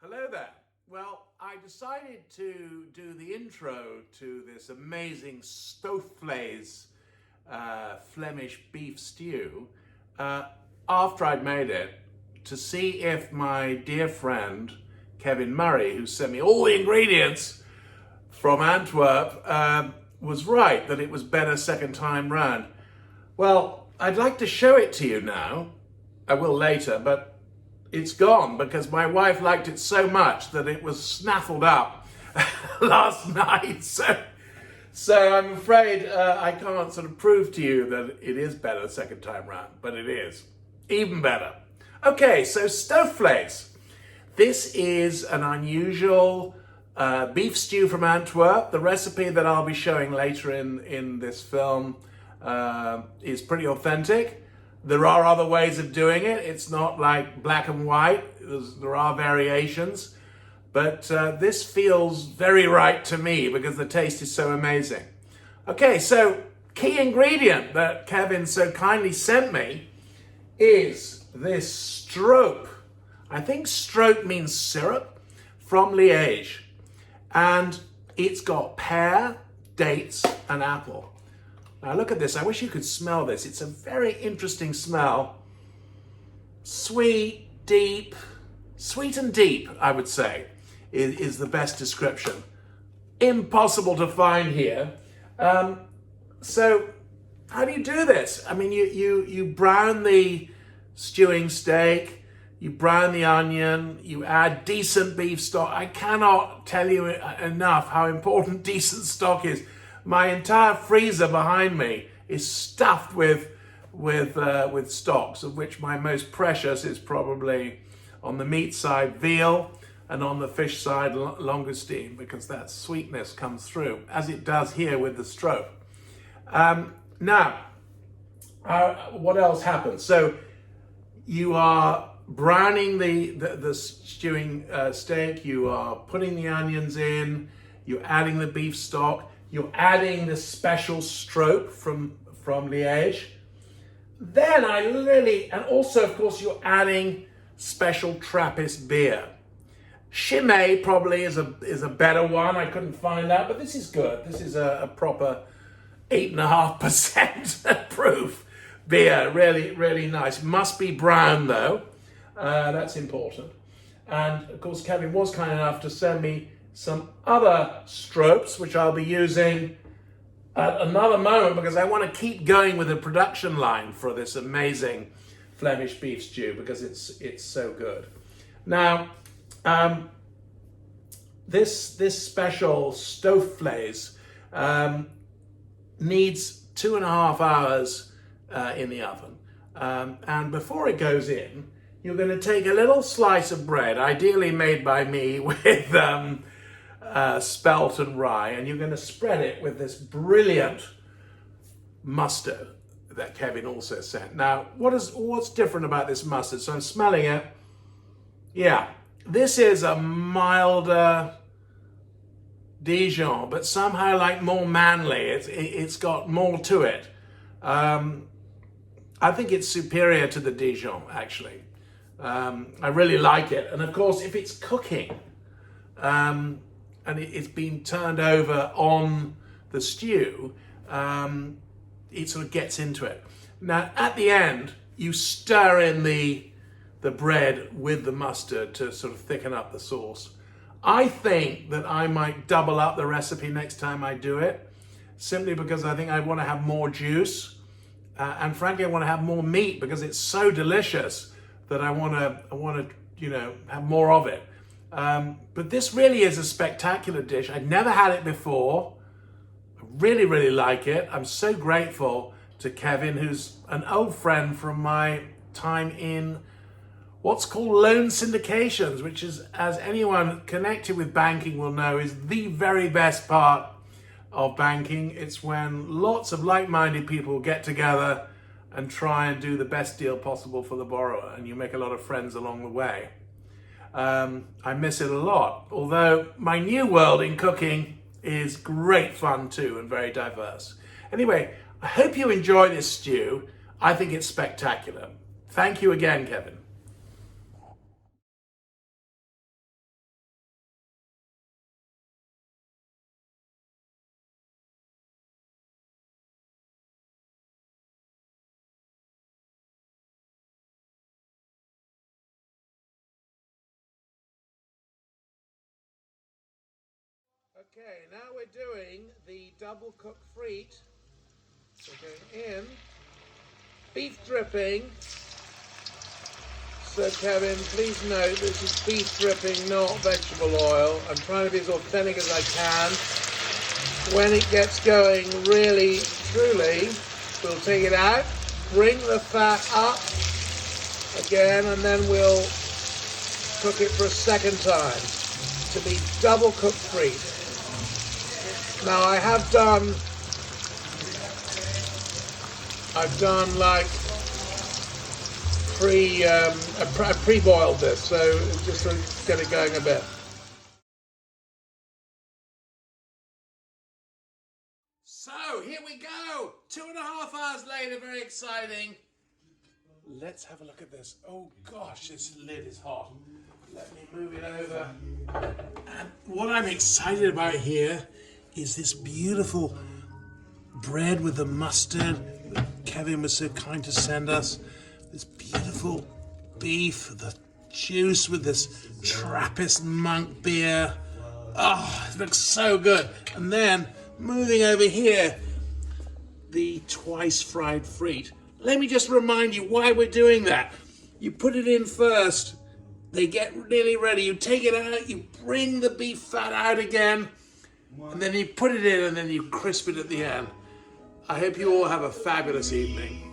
Hello there. Well, I decided to do the intro to this amazing Stoofvlees Flemish Beef Stew after I'd made it to see if my dear friend Kevin Murray, who sent me all the ingredients from Antwerp, was right, that it was better second time round. Well, I'd like to show it to you now. I will later, but it's gone because my wife liked it so much that it was snaffled up last night. So I'm afraid I can't sort of prove to you that it is better the second time round, but it is even better. Okay, so Stoofvlees. This is an unusual beef stew from Antwerp. The recipe that I'll be showing later in this film is pretty authentic. There are other ways of doing it. It's not like black and white. There are variations. But this feels very right to me because the taste is so amazing. Okay, so key ingredient that Kevin so kindly sent me is this stroop. I think stroop means syrup, from Liège. And it's got pear, dates, and apple. Now look at this. I wish you could smell this. It's a very interesting smell. Sweet and deep, I would say, is the best description. Impossible to find here. So how do you do this? I mean, you brown the stewing steak, you brown the onion, you add decent beef stock. I cannot tell you enough how important decent stock is. My entire freezer behind me is stuffed with stocks, of which my most precious is probably on the meat side veal, and on the fish side langoustine, because that sweetness comes through, as it does here with the stroop. Now, what else happens? So you are browning the stewing steak, you are putting the onions in, you're adding the beef stock, you're adding the special stroop from Liège. Then and also of course you're adding special Trappist beer. Chimay probably is a better one. I couldn't find that, but this is good. This is a proper 8.5% proof beer. Really nice. Must be brown though. That's important. And of course Kevin was kind enough to send me some other stroops, which I'll be using at another moment because I want to keep going with the production line for this amazing Flemish beef stew because it's so good. Now, this special Stoofvlees needs 2.5 hours in the oven. And before it goes in, you're going to take a little slice of bread, ideally made by me with spelt and rye, and you're going to spread it with this brilliant mustard that Kevin also sent. Now, what's different about this mustard? So I'm smelling it. Yeah, this is a milder Dijon, but somehow like more manly. It's got more to it. I think it's superior to the Dijon, actually. I really like it. And of course, if it's cooking, and it's been turned over on the stew, it sort of gets into it. Now, at the end, you stir in the bread with the mustard to sort of thicken up the sauce. I think that I might double up the recipe next time I do it, simply because I think I want to have more juice, and frankly, I want to have more meat because it's so delicious that I want to have more of it. But this really is a spectacular dish. I'd never had it before. I really like it. I'm so grateful to Kevin, who's an old friend from my time in what's called loan syndications, which is, as anyone connected with banking will know, is the very best part of banking. It's when lots of like-minded people get together and try and do the best deal possible for the borrower, and you make a lot of friends along the way. I miss it a lot, although my new world in cooking is great fun too and very diverse. Anyway, I hope you enjoy this stew. I think it's spectacular. Thank you again, Kevin. Okay, now we're doing the double cooked frite. So going in, beef dripping. So Kevin, please note this is beef dripping, not vegetable oil. I'm trying to be as authentic as I can. When it gets going really, truly, we'll take it out, bring the fat up again, and then we'll cook it for a second time to be double cooked frite. Now I've done like pre-boiled this, so just to get it going a bit. So here we go, 2.5 hours later, very exciting. Let's have a look at this. Oh gosh, this lid is hot. Let me move it over. And what I'm excited about here is this beautiful bread with the mustard that Kevin was so kind to send us. This beautiful beef, the juice with this Trappist monk beer. Oh, it looks so good. And then moving over here, the twice fried frite. Let me just remind you why we're doing that. You put it in first, they get nearly ready. You take it out, you bring the beef fat out again, and then you put it in and then you crisp it at the end. I hope you all have a fabulous evening.